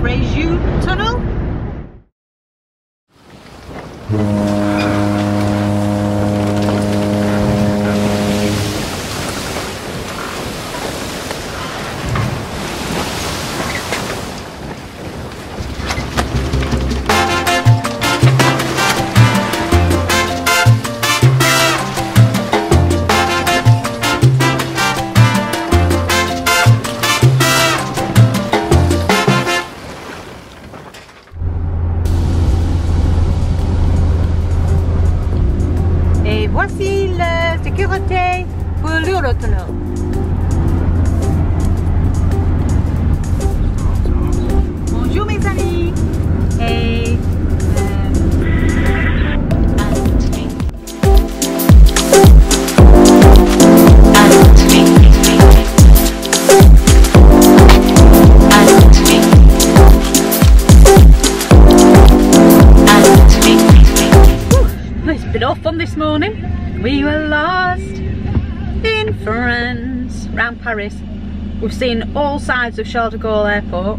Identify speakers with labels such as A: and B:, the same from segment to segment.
A: Ferry tunnel. Voici la sécurité pour l'Eurotunnel. Bonjour mes amis. Et it's been all fun this morning. We were lost in France, around Paris. We've seen all sides of Charles de Gaulle Airport,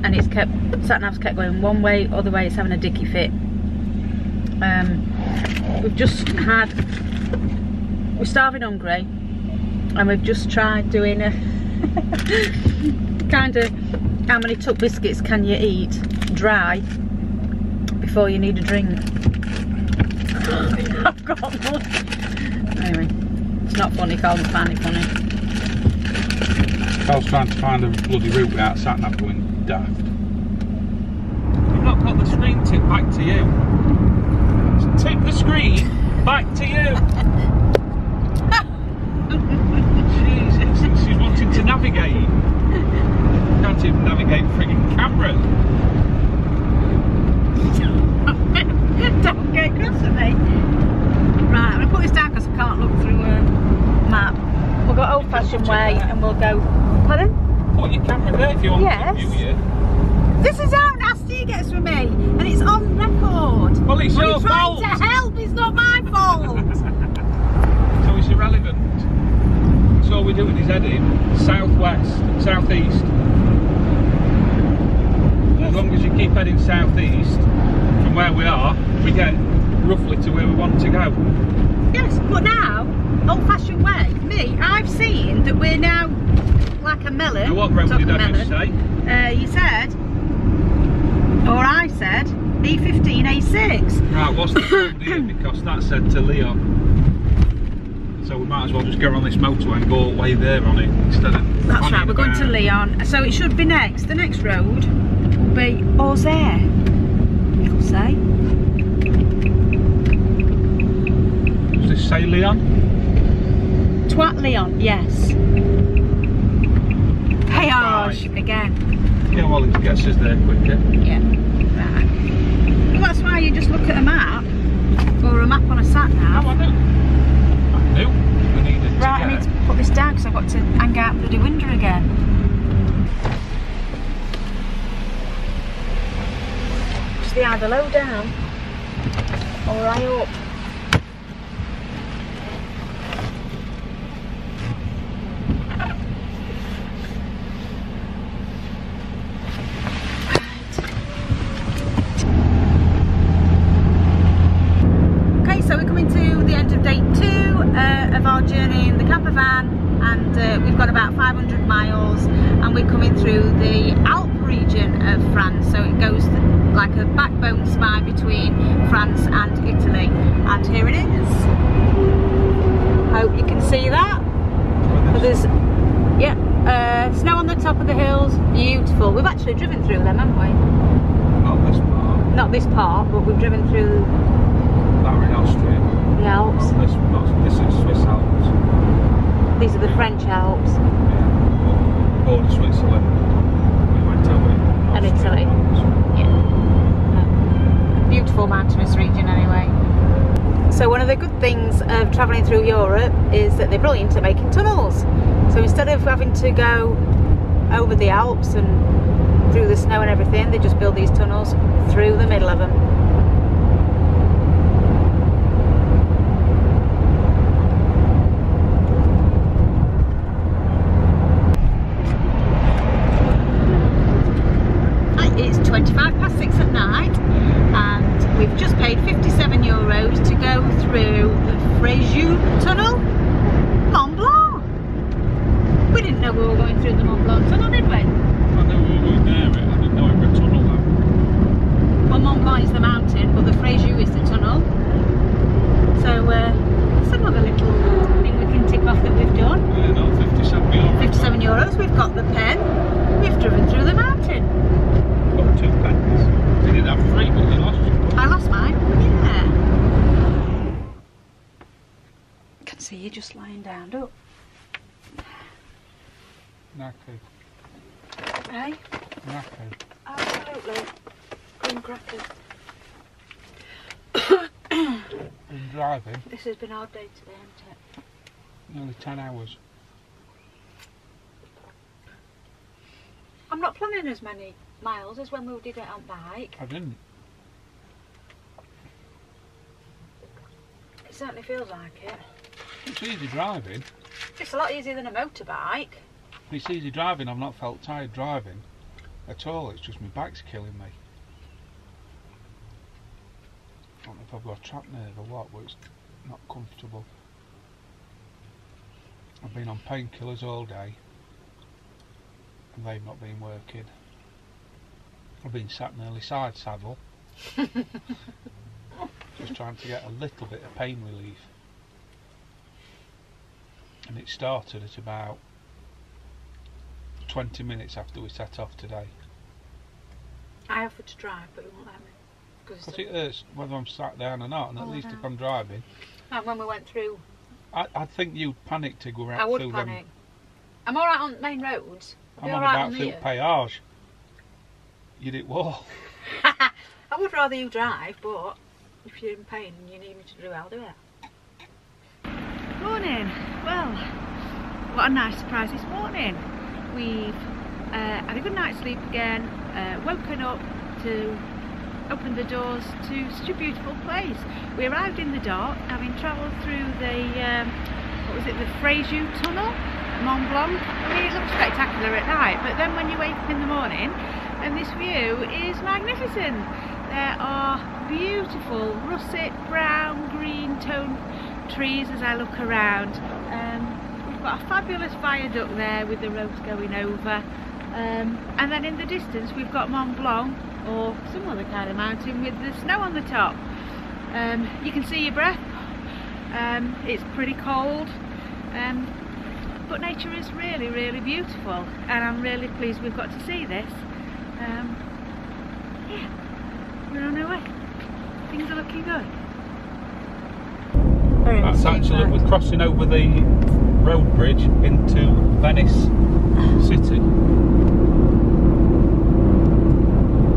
A: and it's kept, sat-nav's kept going one way, other way. It's having a dicky fit. We've just had, we're starving hungry, and we've just tried doing a kind of how many tuck biscuits can you eat dry before you need a drink. I've got one. Anyway, it's not funny, Carl doesn't find it funny.
B: Carl's trying to find a bloody route without sat-nav going daft. You've not got the screen tip back to you. Tip the screen back to you. Jesus, she's wanting to navigate. Can't even navigate frigging camera.
A: Don't get cross at me. Right, I'm going to put this down because I can't look through a map. We'll go old fashioned way and we'll go. Pardon?
B: Put your camera there if you want to view you.
A: This is how nasty it gets from me, and it's on record.
B: Well, it's your fault.
A: Trying to help, it's not my fault.
B: So it's irrelevant. So all we're doing is heading southwest, southeast. As long as you keep heading southeast from where we are, we get roughly to where we want to go.
A: Yes, but now, old-fashioned way, me, I've seen that we're now like a melon.
B: Now what road did I just say?
A: You said, or I said, B15, A6.
B: Right, what's the road here? Because that said to Leon. So we might as well just go on this motorway and go all the way there on it instead of...
A: That's right, we're going to Leon. So it should be next. The next road will be Auxerre, it'll say.
B: Does this say Leon?
A: Twat Leon, yes. Péage again.
B: Yeah, well, it gets us there quicker.
A: Yeah, right. Well, that's why you just look at a map, or a map on a sat-nav.
B: Oh, I know. I knew we needed to
A: Right, I need to put this down because I've got to hang out bloody window again. Just the either low down or high up. So we're coming to the end of day 2 of our journey in the camper van, and we've got about 500 miles, and we're coming through the Alps region of France, so it goes like a backbone spine between France and Italy, and here it is. Hope you can see that. But there's snow on the top of the hills, beautiful. We've actually driven through them, haven't we?
B: Not this part.
A: Not this part, but we've driven through
B: Austria.
A: The Alps.
B: This is Swiss Alps.
A: These are the French Alps.
B: Yeah. Border Switzerland. We went over
A: And Italy. Yeah. Beautiful mountainous region anyway. So one of the good things of travelling through Europe is that they're brilliant at making tunnels. So instead of having to go over the Alps and through the snow and everything, they just build these tunnels through the middle of them. we've just paid €57 to go through the Ferry tunnel, Mont Blanc. We didn't know we were going through the Mont Blanc tunnel, did we?
B: I know we were going near it, I didn't know it was a tunnel though.
A: Well, Mont Blanc is the mountain, but the Ferry is the tunnel. So it's another little thing we can tick off that we've done.
B: Yeah, no, €57.
A: €57, we've got the pen, we've driven through the mountain.
B: Got 2 pence. You didn't have 3, but you lost yours.
A: I lost mine, yeah. I can see you just lying down, look.
B: Knackered.
A: Eh?
B: Knackered.
A: Absolutely. Green crackers.
B: Been driving.
A: This has been our day today, hasn't it?
B: Nearly 10 hours.
A: I'm not planning as many miles as when we did it on bike.
B: I didn't.
A: It certainly feels like it.
B: It's easy driving.
A: It's a lot easier than a motorbike.
B: It's easy driving. I've not felt tired driving at all. It's just my back's killing me. I don't know if I've got a track nerve or what, but it's not comfortable. I've been on painkillers all day and they've not been working. I've been sat nearly side saddle just trying to get a little bit of pain relief, and it started at about 20 minutes after we set off today.
A: I offered to drive, but you won't let me.
B: Because it hurts whether I'm sat down or not, and at least if I'm driving.
A: And when we went through,
B: I think you'd panic to go right
A: I would
B: through
A: panic.
B: them.
A: I'm alright on main roads.
B: I'm on about through Péage. You did wall.
A: I would rather you drive, but if you're in pain and you need me to do it, I'll do it. Morning. Well, what a nice surprise this morning. We've had a good night's sleep again, woken up to open the doors to such a beautiful place. We arrived in the dark, having travelled through the, what was it, the Ferry tunnel, Mont Blanc. I mean, it looks spectacular at night, but then when you wake up in the morning, and this view is magnificent. There are beautiful russet, brown, green toned trees as I look around. We've got a fabulous viaduct there with the roads going over. And then in the distance we've got Mont Blanc, or some other kind of mountain with the snow on the top. You can see your breath. It's pretty cold, but nature is really, really beautiful, and I'm really pleased we've got to see this. Yeah, we're on our way. Things are looking good.
B: That's actually, we're crossing over the road bridge into Venice city.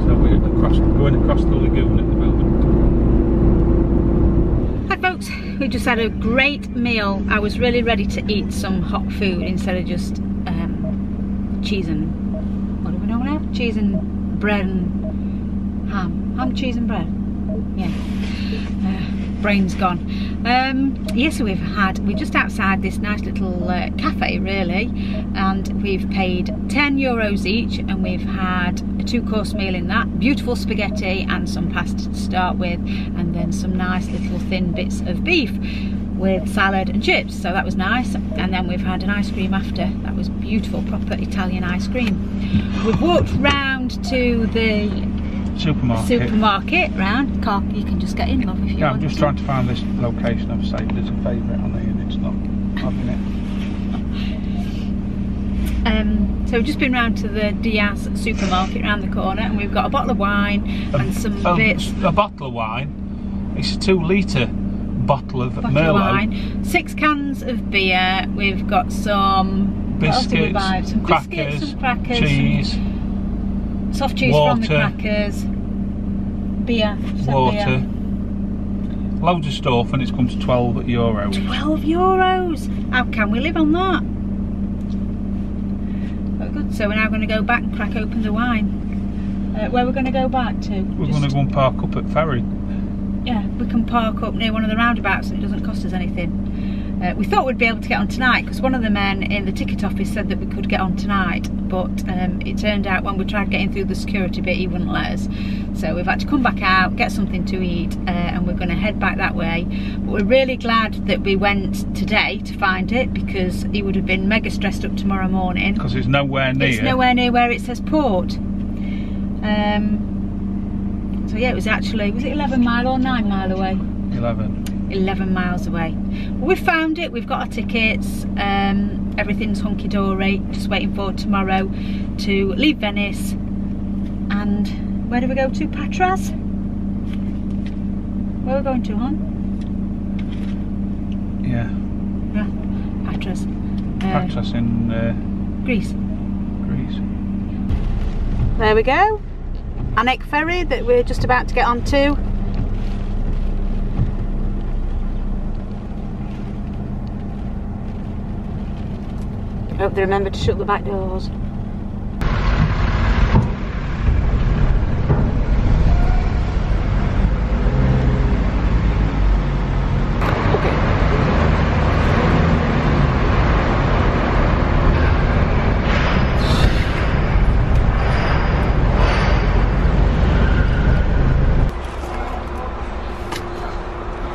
B: So we're going across the lagoon at the moment.
A: Hi folks, we just had a great meal. I was really ready to eat some hot food instead of just cheese and, what do we know now? Cheese and bread and ham. Ham, cheese and bread. Yeah. Brain's gone. Yeah, so we're just outside this nice little cafe really, and we've paid €10 each, and we've had a 2-course meal in that. Beautiful spaghetti and some pasta to start with, and then some nice little thin bits of beef with salad and chips, so that was nice. And then we've had an ice cream after. That was beautiful, proper Italian ice cream. We've walked round to the supermarket round. Car, you can just get in, love, if you want.
B: I'm just trying to find this location I've saved as a favourite on here, and it's not having it.
A: So we've just been round to the Diaz supermarket round the corner, and we've got a bottle of wine and some bits.
B: A bottle of wine. It's a 2-litre bottle of Merlot.
A: Wine. 6 cans of beer. We've got some
B: biscuits,
A: some crackers,
B: cheese,
A: soft cheese
B: water,
A: from the crackers, beer,
B: water, loads of stuff, and it's come to €12.
A: €12? How can we live on that? Oh, good. So we're now going to go back and crack open the wine. Where we're going to go back to?
B: We're going to go and park up at Ferry.
A: Yeah, we can park up near one of the roundabouts and it doesn't cost us anything. We thought we'd be able to get on tonight because one of the men in the ticket office said that we could get on tonight, but it turned out when we tried getting through the security bit he wouldn't let us. So we've had to come back out, get something to eat, and we're going to head back that way. But we're really glad that we went today to find it, because he would have been mega stressed up tomorrow morning.
B: Because it's nowhere near.
A: It's nowhere near where it says port. So yeah, it was actually, was it 11 mile or 9 mile away? 11 miles away. Well, we found it, we've got our tickets, everything's hunky-dory, just waiting for tomorrow to leave Venice. And where do we go to? Patras? Where are we going to, hon?
B: Yeah.
A: Yeah, Patras.
B: Patras in
A: Greece.
B: Greece.
A: There we go. Scenic ferry that we're just about to get onto. Hope they remember to shut the back doors.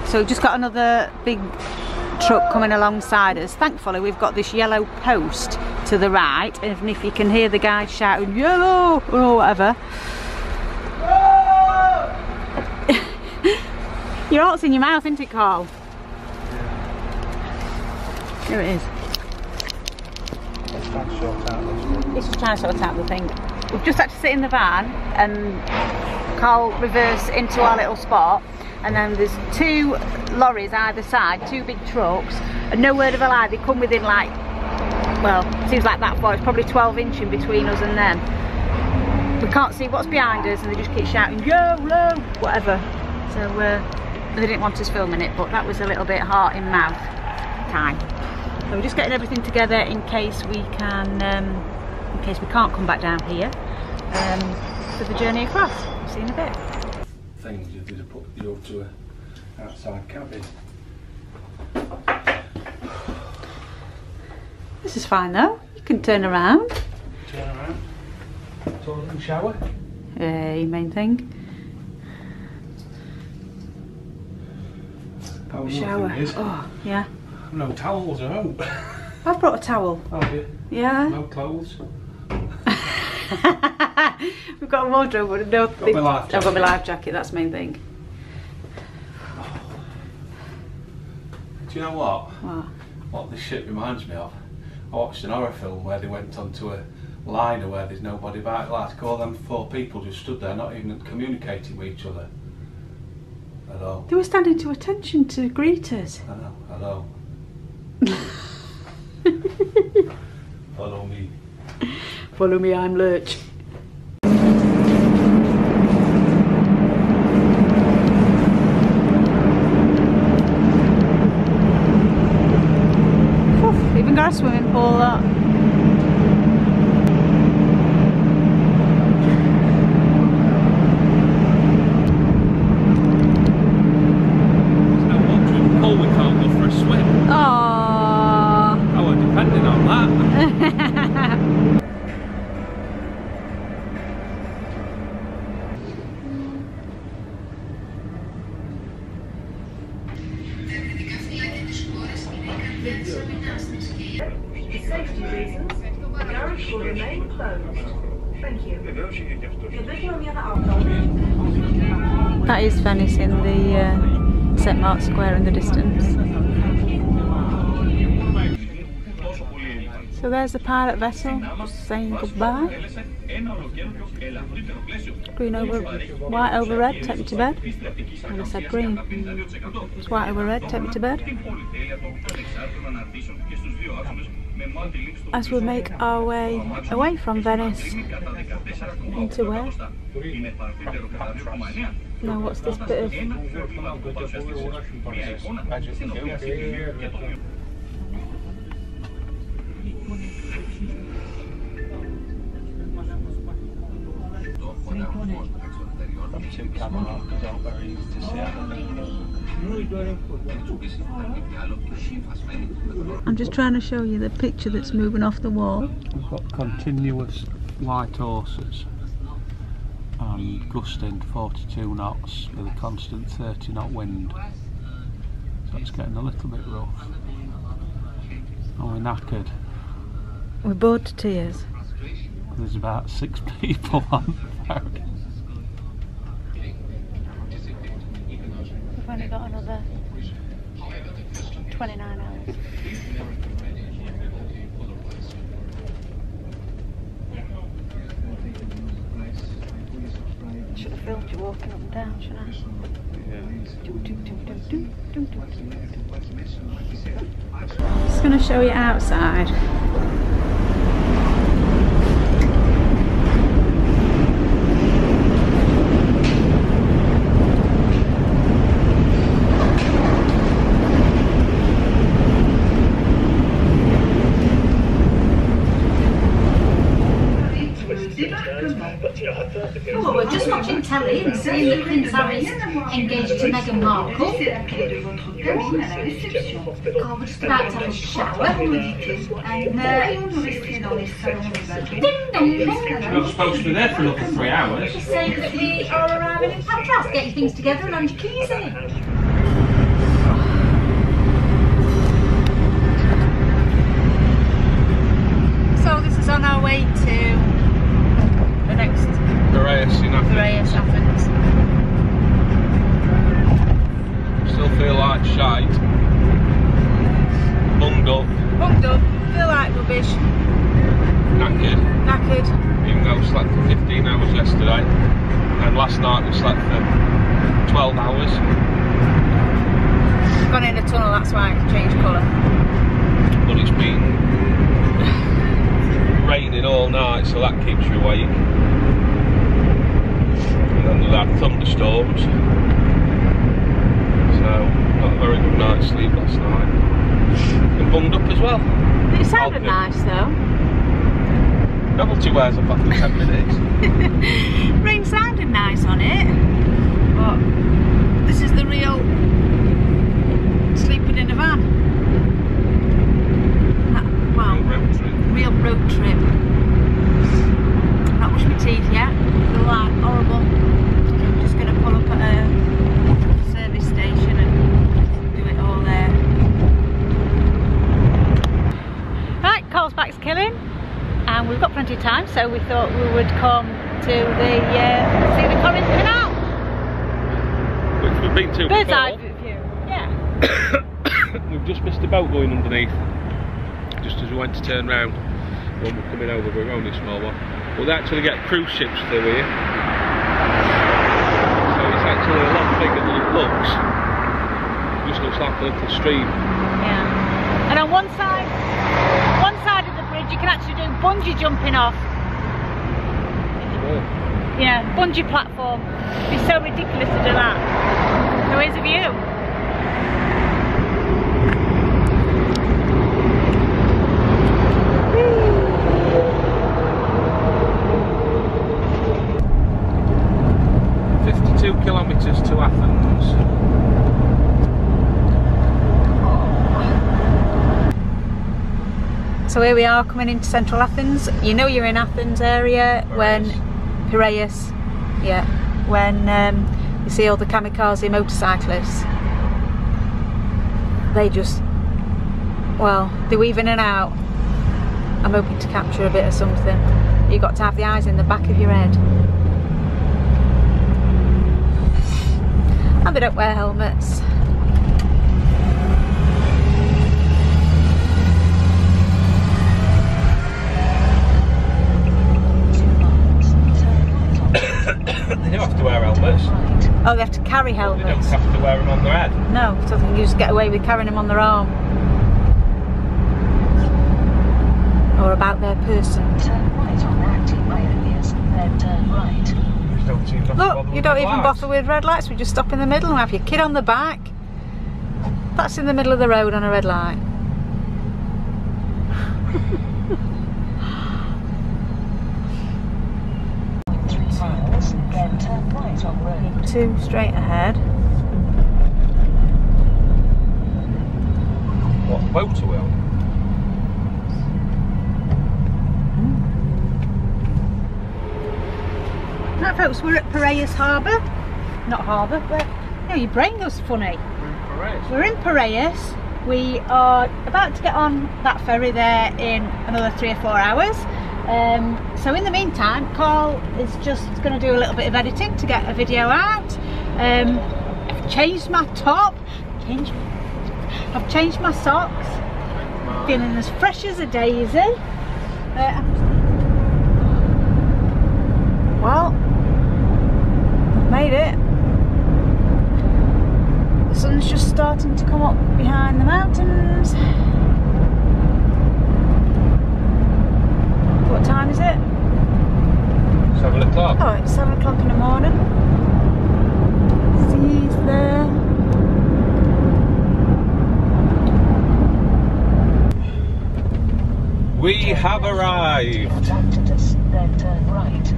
A: So we've just got another big truck coming alongside us. Thankfully we've got this yellow post to the right, and if you can hear the guy shouting yellow or whatever. Your heart's in your mouth, isn't it, Carl? Here it is. He's just trying to sort out the thing. We've just had to sit in the van and Carl reverse into our little spot, and then there's 2 lorries either side, 2 big trucks, and no word of a lie, they come within like, well, it seems like that far, it's probably 12 inches between us and them. We can't see what's behind us and they just keep shouting YOLO, whatever. So they didn't want us filming it, but that was a little bit heart in mouth time. So we're just getting everything together in case we can, in case we can't come back down here for the journey across. See you in a bit.
B: Things you did put you up to a outside cabin.
A: This is fine though. You can turn around.
B: Turn around. Toilet and shower.
A: Main thing.
B: Oh,
A: shower. Oh, yeah.
B: No towels at home.
A: I've brought a towel.
B: Oh, yeah.
A: Yeah.
B: No clothes.
A: We've got a wardrobe, but no.
B: Got my life jacket.
A: I've got my life jacket. That's the main thing.
B: Do you know what?
A: What?
B: What this shit reminds me of? I watched an horror film where they went onto a liner where there's nobody about. Like, all them 4 people just stood there, not even communicating with each other at all.
A: They were standing to attention to greeters.
B: I know. Hello. Follow me.
A: Follow me, I'm Lurch. Even got a swimming pool, that.
B: There's no watering pool, we can't go for a swim.
A: Aww.
B: Oh, we're depending on that.
C: For safety reasons, the garage will remain closed. Thank you.
A: That is Venice in the St. Mark's Square in the distance. So there's the pirate vessel just saying goodbye. Green over white over red, take me to bed. And I said green. It's white over red, take me to bed. As we make our way away from Venice into where? Now what's this bit of?
B: From 2 cameras, because aren't very easy to see.
A: I'm just trying to show you the picture that's moving off the wall.
B: We've got continuous light horses and gusting 42 knots with a constant 30 knot wind. So it's getting a little bit rough. And we're knackered.
A: We're bored to tears.
B: There's about 6 people on the ferry.
A: We've only got another 29 hours. Should have filmed you walking up and down, shouldn't I? Just going to show you outside.
D: Oh, we're just watching telly and seeing that Prince Harry's engaged to Meghan Markle. Oh, we're just about to have a shower. And ding dong dong.
B: You're not supposed to be there for another 3 hours.
D: Just saying that we are arriving in Patras, getting things together and hand your keys in.
A: So this is on our way to the next Athens.
B: Still feel like shite. Bunged up.
A: Feel like rubbish.
B: Knackered. Even though we slept for 15 hours yesterday. And last night we slept for 12 hours.
A: Gone in a tunnel, that's why it's changed colour.
B: But it's been raining all night, so that keeps you awake. And then we've had thunderstorms, so not a very good night's sleep last night. And bunged up as well.
A: It sounded nice though.
B: Novelty wears off after 10 minutes.
A: Rain sounded nice on it, but this is the real sleeping in a van. Well, real road trip. Not brushed my teeth yet. Feel like horrible. I'm just going to pull up at a service station and do it all there. Right, Carlsback's killing, and we've got plenty of time, so we thought we would come to the see the Corinth Canal.
B: Which we've been to
A: Bird's
B: before.
A: eye view. Yeah.
B: We've just missed a boat going underneath. Just as we went to turn round when we're coming over, we're only a small one. We'll actually get cruise ships through here. So it's actually a lot bigger than it looks. It just looks like a little stream.
A: Yeah. And on one side of the bridge you can actually do bungee jumping off.
B: Oh.
A: Yeah, bungee platform. It's so ridiculous to do that. So here's a view.
B: 52 kilometres to Athens.
A: So here we are coming into central Athens. You know you're in Athens area when Piraeus, yeah, when you see all the kamikaze motorcyclists. They just, well, they weave in and out. I'm hoping to capture a bit of something. You've got to have the eyes in the back of your head. And they don't wear helmets.
B: They don't have to wear helmets.
A: Oh, they have to carry helmets.
B: They don't have to wear them on their head.
A: No, so they can just get away with carrying them on their arm. Or about their person.
C: Turn right on active areas, then turn right.
A: Look, you don't even bother with red lights. We just stop in the middle and have your kid on the back. That's in the middle of the road on a red light.
C: 3 miles, then turn right on road.
A: 2 straight ahead.
B: motor wheel.
A: Right folks, we're at Piraeus Harbour. Not harbour, but no, your brain goes funny. We're in Piraeus. We are about to get on that ferry there in another 3 or 4 hours. So in the meantime, Carl is just going to do a little bit of editing to get a video out. I've changed my top. I've changed my socks. Feeling as fresh as a daisy. Well, I've made it. The sun's just starting to come up behind the mountains. What time is it?
B: 7 o'clock.
A: Oh, it's 7 o'clock in the morning. Seas there.
B: We have arrived.
C: Then turn right.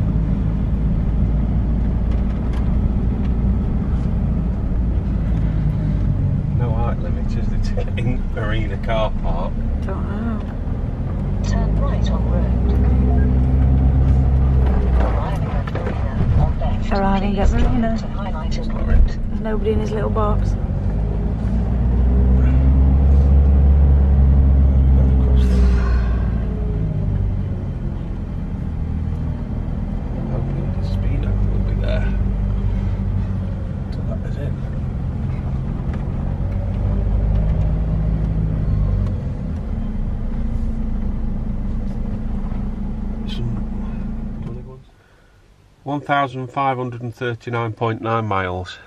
B: No height limit, is there, to get in Marina car park?
A: Don't know.
C: Turn right on road. Arriving at Marina on left.
A: Arriving at
C: Please
A: Marina.
C: turn to highlighted road.
A: There's nobody in his little box.
B: Hopefully the speedo will be there. So that is it. Some 1,539.9 miles.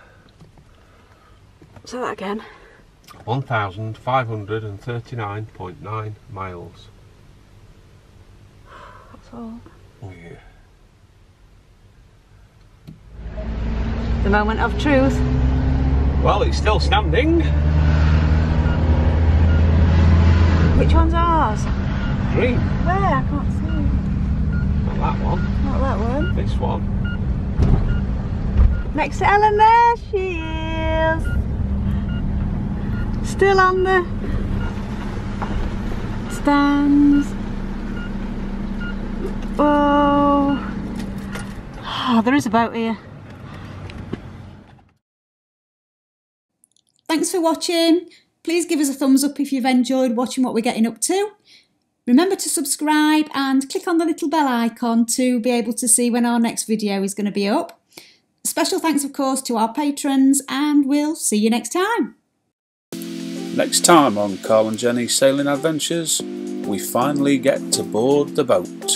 A: Say that again.
B: 1,539.9 miles.
A: That's all.
B: Oh yeah.
A: The moment of truth.
B: Well, it's still standing.
A: Which one's ours?
B: Green.
A: Where? I can't see.
B: Not that one.
A: Not that one.
B: This one.
A: Next to Ellen, there she is. Still on the stands. Oh, there is a boat here.
E: Thanks for watching. Please give us a thumbs up if you've enjoyed watching what we're getting up to. Remember to subscribe and click on the little bell icon to be able to see when our next video is going to be up. Special thanks, of course, to our patrons, and we'll see you next time.
F: Next time on Carl and Jenny's Sailing Adventures, we finally get to board the boat.